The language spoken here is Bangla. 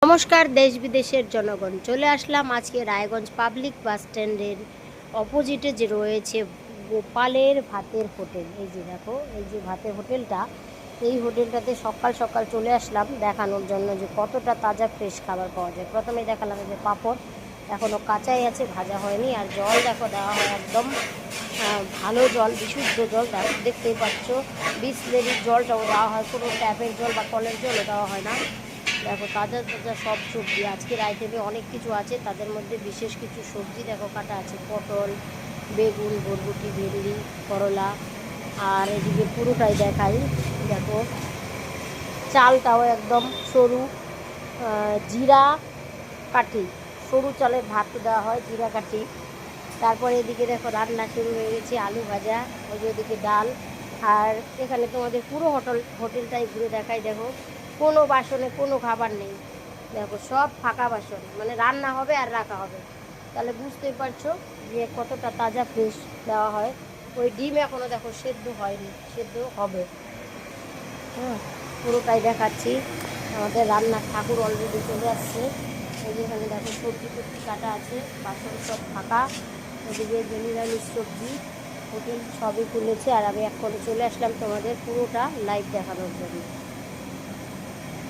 নমস্কার দেশ বিদেশের জনগণ, চলে আসলাম আজকে রায়গঞ্জ পাবলিক বাস স্ট্যান্ডের অপোজিটে যে রয়েছে গোপালের ভাতের হোটেল। এই যে দেখো, এই যে ভাতের হোটেলটা, এই হোটেলটাতে সকাল সকাল চলে আসলাম দেখানোর জন্য যে কতটা তাজা ফ্রেশ খাবার পাওয়া যায়। প্রথমেই দেখালাম যে পাঁপড় এখনও কাঁচাই আছে, ভাজা হয়নি। আর জল দেখো দেওয়া হয় একদম ভালো জল, বিশুদ্ধ জল। দেখতেই পাচ্ছ বিসলেরির জলটাও দেওয়া হয়, কোনো ট্যাপের জল বা কলের জলও দেওয়া হয় না। দেখো তাজা তাজা সব সবজি, আজকের আইটেমে অনেক কিছু আছে, তাদের মধ্যে বিশেষ কিছু সবজি দেখো কাটা আছে, পটল, বেগুন, বরবটি, ভেন্ডি, করলা। আর এদিকে পুরোটাই দেখাই, দেখো চালটাও একদম সরু, জিরা কাঠি, সরু চালের ভাত দেওয়া হয়, জিরা কাঠি। তারপরে এদিকে দেখো রান্না শুরু হয়ে গেছে, আলু ভাজা, ওই যে ওদিকে ডাল। আর এখানে তোমাদের পুরো হোটেলটাই ঘুরে দেখাই। দেখো কোনো বাসনে কোনো খাবার নেই, দেখো সব ফাঁকা বাসন, মানে রান্না হবে আর রাখা হবে। তাহলে বুঝতেই পারছো যে কতটা তাজা ফ্রেশ দেওয়া হয়। ওই ডিম এখনও দেখো সেদ্ধ হয়নি, সেদ্ধ হবে। হ্যাঁ, পুরোটাই দেখাচ্ছি। আমাদের রান্নার ঠাকুর অলরেডি চলে আসছে। এই যে এখানে দেখো সবজি টবজি কাটা আছে, বাসন সব ফাঁকা। এদিকে নিরামিষ সবজি, হোটেল সবই খুলেছে। আর আমি এখন চলে আসলাম তোমাদের পুরোটা লাইভ দেখানোর জন্য।